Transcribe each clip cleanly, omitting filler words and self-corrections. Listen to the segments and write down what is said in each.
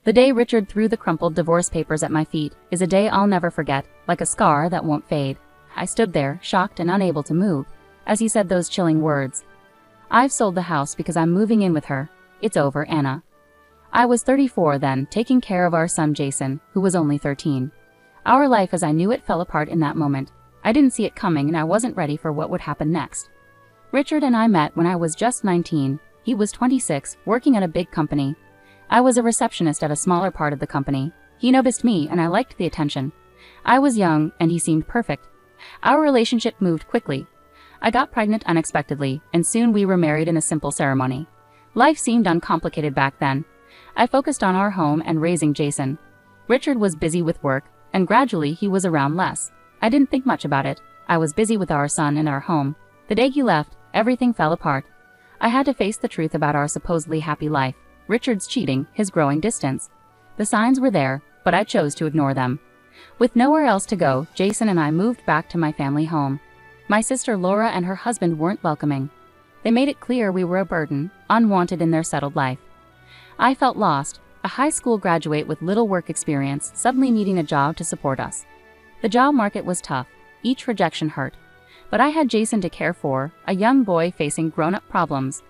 The day Richard threw the crumpled divorce papers at my feet is a day I'll never forget, like a scar that won't fade. I stood there, shocked and unable to move, as he said those chilling words. "I've sold the house because I'm moving in with her. It's over, Anna." I was 34 then, taking care of our son Jason, who was only 13. Our life as I knew it fell apart in that moment. I didn't see it coming and I wasn't ready for what would happen next. Richard and I met when I was just 19. He was 26, working at a big company. I was a receptionist at a smaller part of the company. He noticed me and I liked the attention. I was young and he seemed perfect. Our relationship moved quickly. I got pregnant unexpectedly and soon we were married in a simple ceremony. Life seemed uncomplicated back then. I focused on our home and raising Jason. Richard was busy with work and gradually he was around less. I didn't think much about it. I was busy with our son and our home. The day he left, everything fell apart. I had to face the truth about our supposedly happy life. Richard's cheating, his growing distance. The signs were there, but I chose to ignore them. With nowhere else to go, Jason and I moved back to my family home. My sister Laura and her husband weren't welcoming. They made it clear we were a burden, unwanted in their settled life. I felt lost, a high school graduate with little work experience, suddenly needing a job to support us. The job market was tough. Each rejection hurt. But I had Jason to care for, a young boy facing grown-up problems.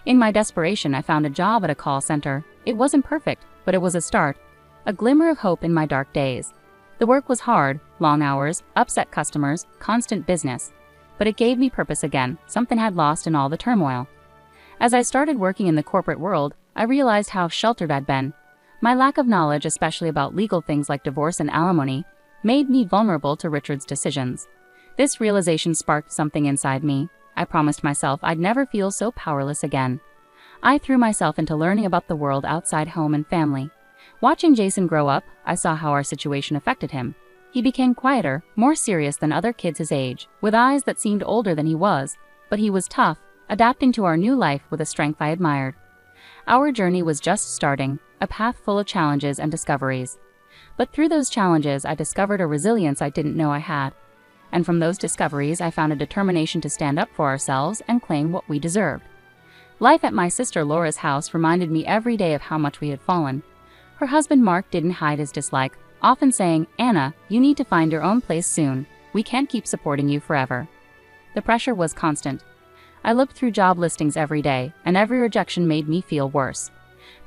In my desperation, I found a job at a call center. It wasn't perfect, but it was a start, a glimmer of hope in my dark days. The work was hard, long hours, upset customers, constant business. But it gave me purpose again, something I'd lost in all the turmoil. As I started working in the corporate world, I realized how sheltered I'd been. My lack of knowledge, especially about legal things like divorce and alimony, made me vulnerable to Richard's decisions. This realization sparked something inside me. I promised myself I'd never feel so powerless again. I threw myself into learning about the world outside home and family. Watching Jason grow up, I saw how our situation affected him. He became quieter, more serious than other kids his age, with eyes that seemed older than he was, but he was tough, adapting to our new life with a strength I admired. Our journey was just starting, a path full of challenges and discoveries. But through those challenges, I discovered a resilience I didn't know I had. And from those discoveries, I found a determination to stand up for ourselves and claim what we deserved. Life at my sister Laura's house reminded me every day of how much we had fallen. Her husband Mark didn't hide his dislike, often saying, "Anna, you need to find your own place soon. We can't keep supporting you forever." The pressure was constant. I looked through job listings every day, and every rejection made me feel worse.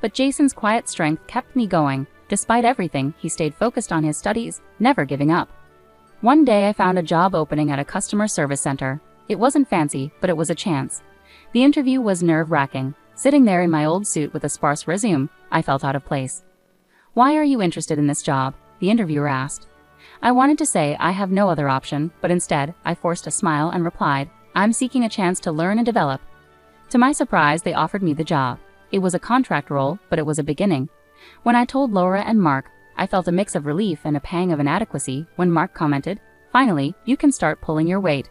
But Jason's quiet strength kept me going. Despite everything, he stayed focused on his studies, never giving up. One day I found a job opening at a customer service center. It wasn't fancy, but it was a chance. The interview was nerve-wracking. Sitting there in my old suit with a sparse resume, I felt out of place. "Why are you interested in this job?" the interviewer asked. I wanted to say I have no other option, but instead, I forced a smile and replied, "I'm seeking a chance to learn and develop." To my surprise, they offered me the job. It was a contract role, but it was a beginning. When I told Laura and Mark, I felt a mix of relief and a pang of inadequacy when Mark commented, "Finally, you can start pulling your weight."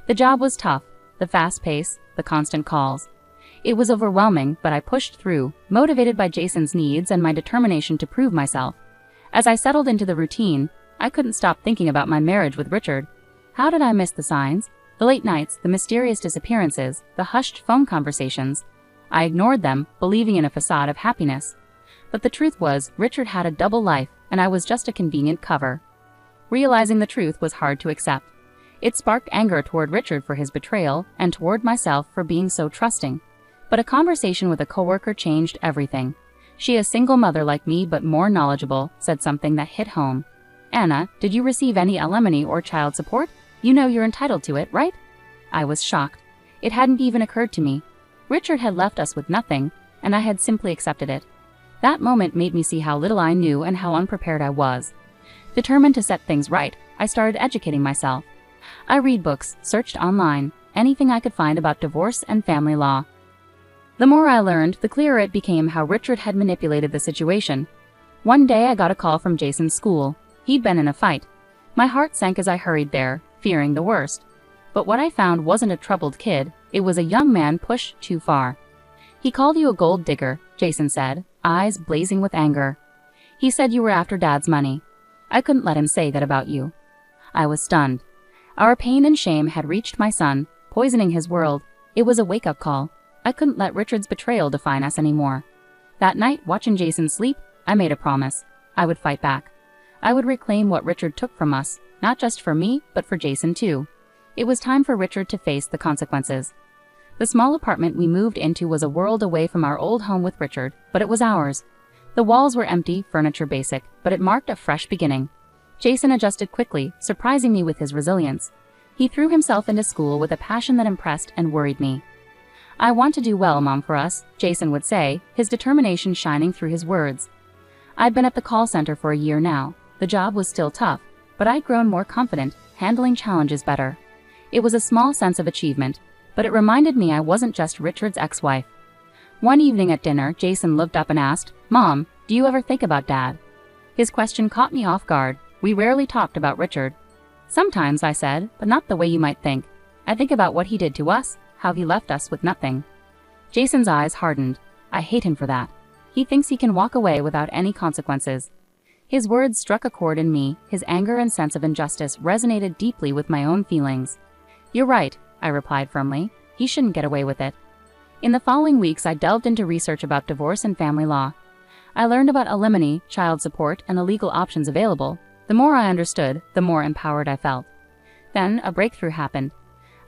The job was tough, the fast pace, the constant calls. It was overwhelming, but I pushed through, motivated by Jason's needs and my determination to prove myself. As I settled into the routine, I couldn't stop thinking about my marriage with Richard. How did I miss the signs? The late nights, the mysterious disappearances, the hushed phone conversations. I ignored them, believing in a facade of happiness. But the truth was, Richard had a double life, and I was just a convenient cover. Realizing the truth was hard to accept. It sparked anger toward Richard for his betrayal, and toward myself for being so trusting. But a conversation with a coworker changed everything. She, a single mother like me but more knowledgeable, said something that hit home. "Anna, did you receive any alimony or child support? You know you're entitled to it, right?" I was shocked. It hadn't even occurred to me. Richard had left us with nothing, and I had simply accepted it. That moment made me see how little I knew and how unprepared I was. Determined to set things right, I started educating myself. I read books, searched online, anything I could find about divorce and family law. The more I learned, the clearer it became how Richard had manipulated the situation. One day I got a call from Jason's school. He'd been in a fight. My heart sank as I hurried there, fearing the worst. But what I found wasn't a troubled kid, it was a young man pushed too far. "He called you a gold digger," Jason said, eyes blazing with anger. "He said you were after Dad's money. I couldn't let him say that about you." I was stunned. Our pain and shame had reached my son, poisoning his world. It was a wake-up call. I couldn't let Richard's betrayal define us anymore. That night, watching Jason sleep, I made a promise. I would fight back. I would reclaim what Richard took from us, not just for me, but for Jason too. It was time for Richard to face the consequences. The small apartment we moved into was a world away from our old home with Richard, but it was ours. The walls were empty, furniture basic, but it marked a fresh beginning. Jason adjusted quickly, surprising me with his resilience. He threw himself into school with a passion that impressed and worried me. "I want to do well, Mom, for us," Jason would say, his determination shining through his words. I'd been at the call center for a year now. The job was still tough, but I'd grown more confident, handling challenges better. It was a small sense of achievement, but it reminded me I wasn't just Richard's ex-wife. One evening at dinner, Jason looked up and asked, "Mom, do you ever think about Dad?" His question caught me off guard. We rarely talked about Richard. "Sometimes," I said, "but not the way you might think. I think about what he did to us, how he left us with nothing." Jason's eyes hardened. I hate him for that. He thinks he can walk away without any consequences. His words struck a chord in me. His anger and sense of injustice resonated deeply with my own feelings. "You're right," I replied firmly. "He shouldn't get away with it." In the following weeks, I delved into research about divorce and family law. I learned about alimony, child support, and the legal options available. The more I understood, the more empowered I felt. Then, a breakthrough happened.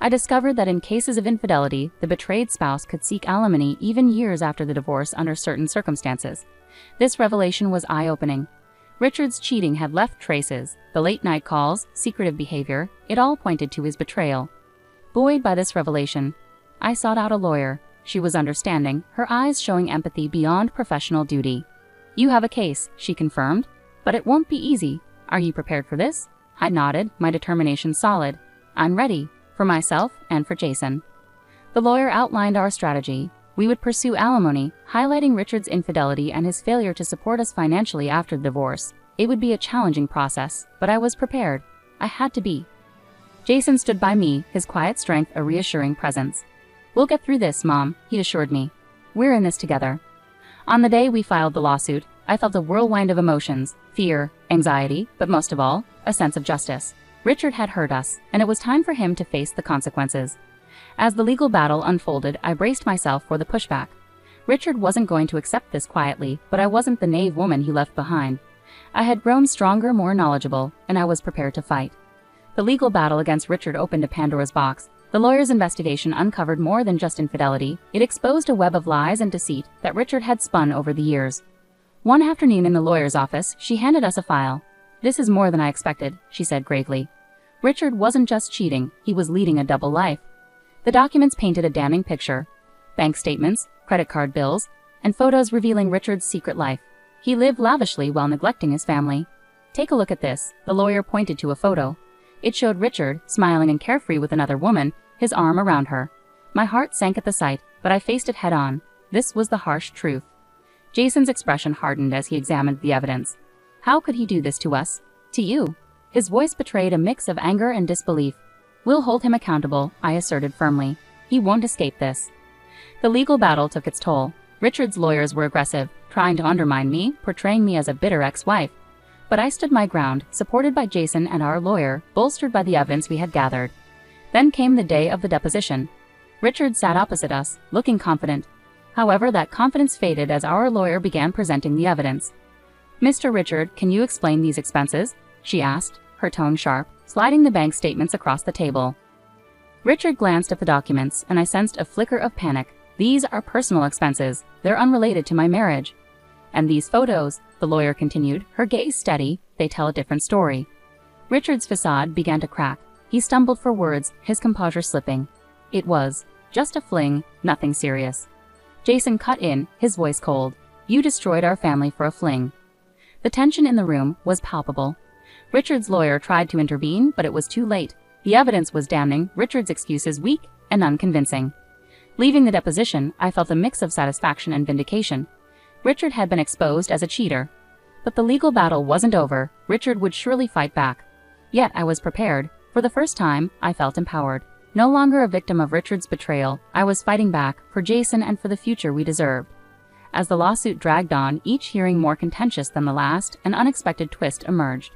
I discovered that in cases of infidelity, the betrayed spouse could seek alimony even years after the divorce under certain circumstances. This revelation was eye-opening. Richard's cheating had left traces. The late-night calls, secretive behavior, it all pointed to his betrayal. Buoyed by this revelation, I sought out a lawyer. She was understanding, her eyes showing empathy beyond professional duty. "You have a case," she confirmed, "but it won't be easy. Are you prepared for this?" I nodded, my determination solid. "I'm ready, for myself and for Jason." The lawyer outlined our strategy. We would pursue alimony, highlighting Richard's infidelity and his failure to support us financially after the divorce. It would be a challenging process, but I was prepared. I had to be. Jason stood by me, his quiet strength a reassuring presence. "We'll get through this, Mom," he assured me. "We're in this together." On the day we filed the lawsuit, I felt a whirlwind of emotions, fear, anxiety, but most of all, a sense of justice. Richard had hurt us, and it was time for him to face the consequences. As the legal battle unfolded, I braced myself for the pushback. Richard wasn't going to accept this quietly, but I wasn't the naive woman he left behind. I had grown stronger, more knowledgeable, and I was prepared to fight. The legal battle against Richard opened a Pandora's box. The lawyer's investigation uncovered more than just infidelity. It exposed a web of lies and deceit that Richard had spun over the years. One afternoon in the lawyer's office, she handed us a file. "This is more than I expected," she said gravely. Richard wasn't just cheating, he was leading a double life. The documents painted a damning picture. Bank statements, credit card bills, and photos revealing Richard's secret life. He lived lavishly while neglecting his family. "Take a look at this," the lawyer pointed to a photo. It showed Richard, smiling and carefree with another woman, his arm around her. My heart sank at the sight, but I faced it head-on. This was the harsh truth. Jason's expression hardened as he examined the evidence. "How could he do this to us? To you?" His voice betrayed a mix of anger and disbelief. "We'll hold him accountable," I asserted firmly. "He won't escape this." The legal battle took its toll. Richard's lawyers were aggressive, trying to undermine me, portraying me as a bitter ex-wife. But I stood my ground, supported by Jason and our lawyer, bolstered by the evidence we had gathered. Then came the day of the deposition. Richard sat opposite us, looking confident. However, that confidence faded as our lawyer began presenting the evidence. "Mr. Richard, can you explain these expenses?" she asked, her tone sharp, sliding the bank statements across the table. Richard glanced at the documents, and I sensed a flicker of panic. "These are personal expenses. They're unrelated to my marriage." "And these photos," the lawyer continued, her gaze steady, "they tell a different story." Richard's facade began to crack. He stumbled for words, his composure slipping. "It was just a fling, nothing serious." Jason cut in, his voice cold. "You destroyed our family for a fling." The tension in the room was palpable. Richard's lawyer tried to intervene, but it was too late. The evidence was damning, Richard's excuses weak and unconvincing. Leaving the deposition, I felt a mix of satisfaction and vindication. Richard had been exposed as a cheater. But the legal battle wasn't over. Richard would surely fight back. Yet I was prepared. For the first time, I felt empowered. No longer a victim of Richard's betrayal, I was fighting back, for Jason and for the future we deserved. As the lawsuit dragged on, each hearing more contentious than the last, an unexpected twist emerged.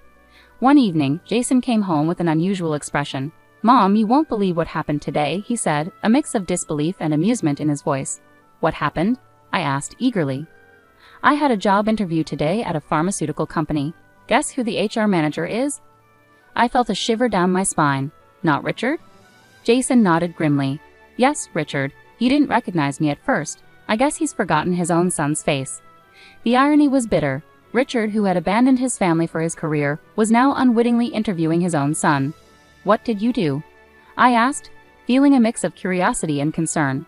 One evening, Jason came home with an unusual expression. "Mom, you won't believe what happened today," he said, a mix of disbelief and amusement in his voice. "What happened?" I asked eagerly. I had a job interview today at a pharmaceutical company. Guess who the HR manager is? I felt a shiver down my spine. Not Richard? Jason nodded grimly. Yes, Richard. He didn't recognize me at first. I guess he's forgotten his own son's face. The irony was bitter. Richard, who had abandoned his family for his career, was now unwittingly interviewing his own son. What did you do? I asked, feeling a mix of curiosity and concern.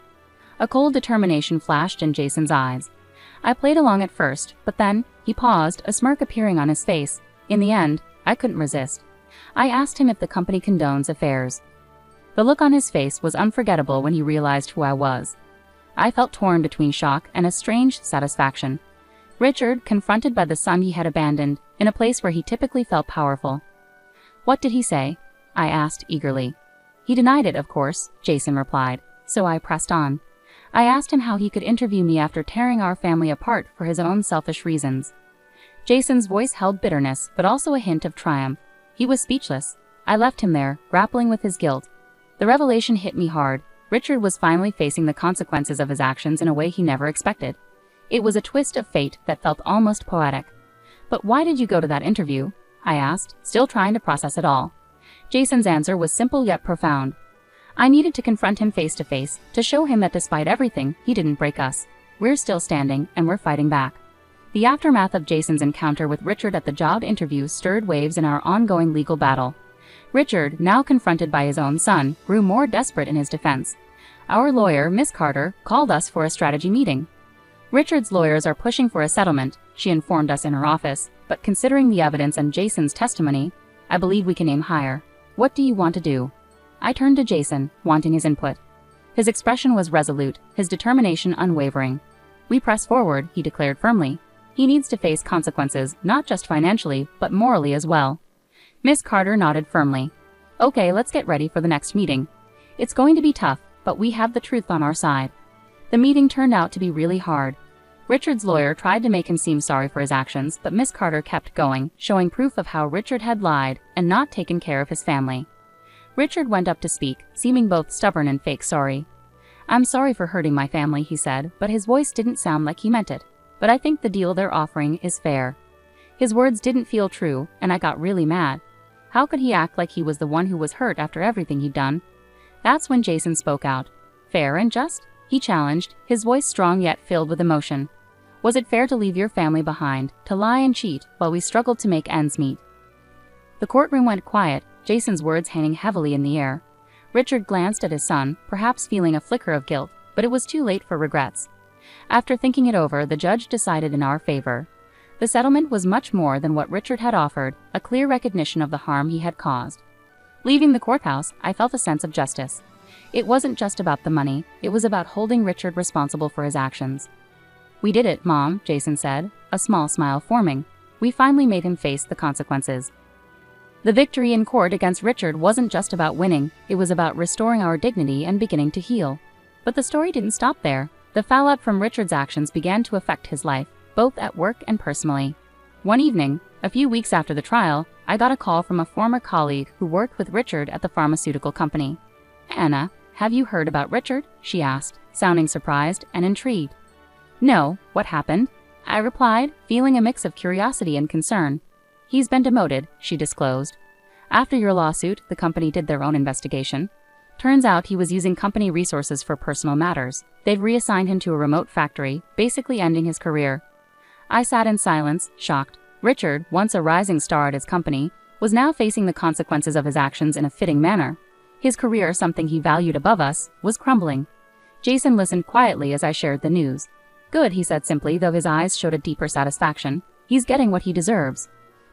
A cold determination flashed in Jason's eyes. I played along at first, but then, he paused, a smirk appearing on his face. In the end, I couldn't resist. I asked him if the company condones affairs. The look on his face was unforgettable when he realized who I was. I felt torn between shock and a strange satisfaction. Richard, confronted by the son he had abandoned, in a place where he typically felt powerful. What did he say? I asked eagerly. He denied it, of course, Jason replied, so I pressed on. I asked him how he could interview me after tearing our family apart for his own selfish reasons. Jason's voice held bitterness, but also a hint of triumph. He was speechless. I left him there, grappling with his guilt. The revelation hit me hard. Richard was finally facing the consequences of his actions in a way he never expected. It was a twist of fate that felt almost poetic. But why did you go to that interview? I asked, still trying to process it all. Jason's answer was simple yet profound. I needed to confront him face to face, to show him that despite everything, he didn't break us. We're still standing, and we're fighting back. The aftermath of Jason's encounter with Richard at the job interview stirred waves in our ongoing legal battle. Richard, now confronted by his own son, grew more desperate in his defense. Our lawyer, Miss Carter, called us for a strategy meeting. Richard's lawyers are pushing for a settlement, she informed us in her office, but considering the evidence and Jason's testimony, I believe we can aim higher. What do you want to do? I turned to Jason, wanting his input. His expression was resolute, his determination unwavering. We press forward, he declared firmly. He needs to face consequences, not just financially, but morally as well. Miss Carter nodded firmly. Okay, let's get ready for the next meeting. It's going to be tough, but we have the truth on our side. The meeting turned out to be really hard. Richard's lawyer tried to make him seem sorry for his actions, but Miss Carter kept going, showing proof of how Richard had lied and not taken care of his family. Richard went up to speak, seeming both stubborn and fake sorry. I'm sorry for hurting my family, he said, but his voice didn't sound like he meant it. But I think the deal they're offering is fair. His words didn't feel true, and I got really mad. How could he act like he was the one who was hurt after everything he'd done? That's when Jason spoke out. Fair and just? He challenged, his voice strong yet filled with emotion. Was it fair to leave your family behind, to lie and cheat, while we struggled to make ends meet? The courtroom went quiet, Jason's words hanging heavily in the air. Richard glanced at his son, perhaps feeling a flicker of guilt, but it was too late for regrets. After thinking it over, the judge decided in our favor. The settlement was much more than what Richard had offered, a clear recognition of the harm he had caused. Leaving the courthouse, I felt a sense of justice. It wasn't just about the money, it was about holding Richard responsible for his actions. We did it, Mom, Jason said, a small smile forming. We finally made him face the consequences. The victory in court against Richard wasn't just about winning, it was about restoring our dignity and beginning to heal. But the story didn't stop there. The fallout from Richard's actions began to affect his life, both at work and personally. One evening, a few weeks after the trial, I got a call from a former colleague who worked with Richard at the pharmaceutical company. Anna, have you heard about Richard? She asked, sounding surprised and intrigued. No, what happened? I replied, feeling a mix of curiosity and concern. He's been demoted, she disclosed. After your lawsuit, the company did their own investigation. Turns out he was using company resources for personal matters. They've reassigned him to a remote factory, basically ending his career. I sat in silence, shocked. Richard, once a rising star at his company, was now facing the consequences of his actions in a fitting manner. His career, something he valued above us, was crumbling. Jason listened quietly as I shared the news. Good, he said simply, though his eyes showed a deeper satisfaction. He's getting what he deserves.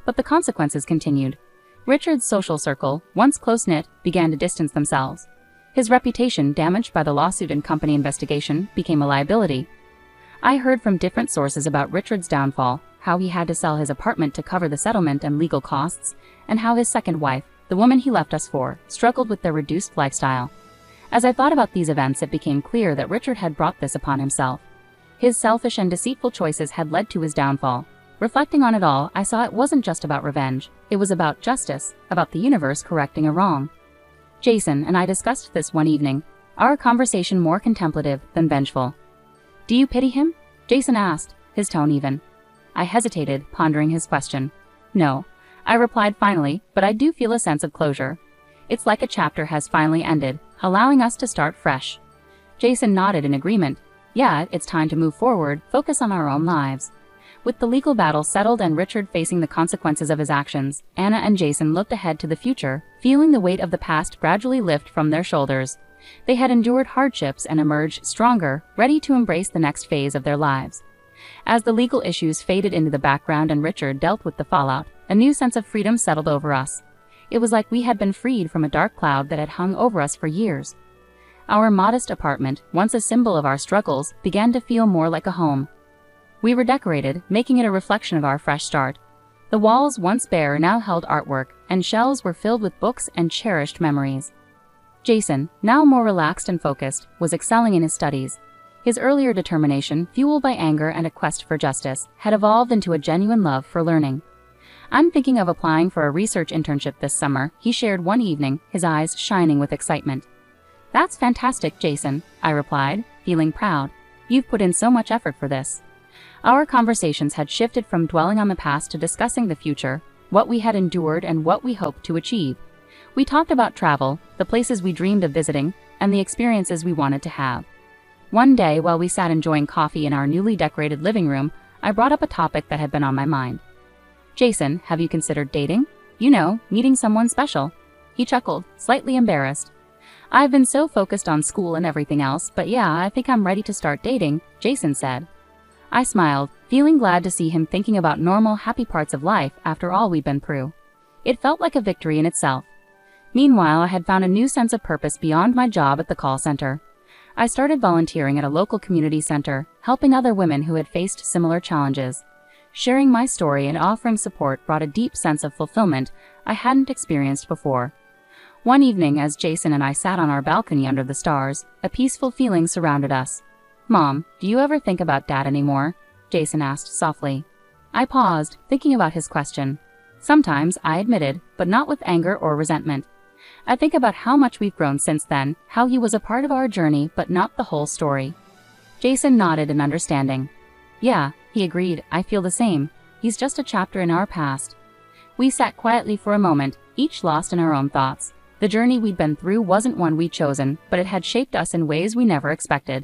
But the consequences continued. Richard's social circle, once close-knit, began to distance themselves. His reputation, damaged by the lawsuit and company investigation, became a liability. I heard from different sources about Richard's downfall, how he had to sell his apartment to cover the settlement and legal costs, and how his second wife, the woman he left us for, struggled with their reduced lifestyle. As I thought about these events, it became clear that Richard had brought this upon himself. His selfish and deceitful choices had led to his downfall. Reflecting on it all, I saw it wasn't just about revenge. It was about justice, about the universe correcting a wrong. Jason and I discussed this one evening, our conversation more contemplative than vengeful. Do you pity him? Jason asked, his tone even. I hesitated, pondering his question. No, I replied finally, but I do feel a sense of closure. It's like a chapter has finally ended, allowing us to start fresh. Jason nodded in agreement. Yeah, it's time to move forward, focus on our own lives. With the legal battle settled and Richard facing the consequences of his actions, Anna and Jason looked ahead to the future, feeling the weight of the past gradually lift from their shoulders. They had endured hardships and emerged stronger, ready to embrace the next phase of their lives. As the legal issues faded into the background and Richard dealt with the fallout, a new sense of freedom settled over us. It was like we had been freed from a dark cloud that had hung over us for years. Our modest apartment, once a symbol of our struggles, began to feel more like a home. We were decorated, making it a reflection of our fresh start. The walls, once bare, now held artwork, and shelves were filled with books and cherished memories. Jason, now more relaxed and focused, was excelling in his studies. His earlier determination, fueled by anger and a quest for justice, had evolved into a genuine love for learning. I'm thinking of applying for a research internship this summer, he shared one evening, his eyes shining with excitement. That's fantastic, Jason, I replied, feeling proud. You've put in so much effort for this. Our conversations had shifted from dwelling on the past to discussing the future, what we had endured and what we hoped to achieve. We talked about travel, the places we dreamed of visiting, and the experiences we wanted to have. One day, while we sat enjoying coffee in our newly decorated living room, I brought up a topic that had been on my mind. Jason, have you considered dating? You know, meeting someone special. He chuckled, slightly embarrassed. I've been so focused on school and everything else, but yeah, I think I'm ready to start dating, Jason said. I smiled, feeling glad to see him thinking about normal, happy parts of life after all we'd been through. It felt like a victory in itself. Meanwhile, I had found a new sense of purpose beyond my job at the call center. I started volunteering at a local community center, helping other women who had faced similar challenges. Sharing my story and offering support brought a deep sense of fulfillment I hadn't experienced before. One evening, as Jason and I sat on our balcony under the stars, a peaceful feeling surrounded us. Mom, do you ever think about Dad anymore? Jason asked softly. I paused, thinking about his question. Sometimes, I admitted, but not with anger or resentment. I think about how much we've grown since then, how he was a part of our journey but not the whole story. Jason nodded in understanding. Yeah, he agreed, I feel the same. He's just a chapter in our past. We sat quietly for a moment, each lost in our own thoughts. The journey we'd been through wasn't one we'd chosen, but it had shaped us in ways we never expected.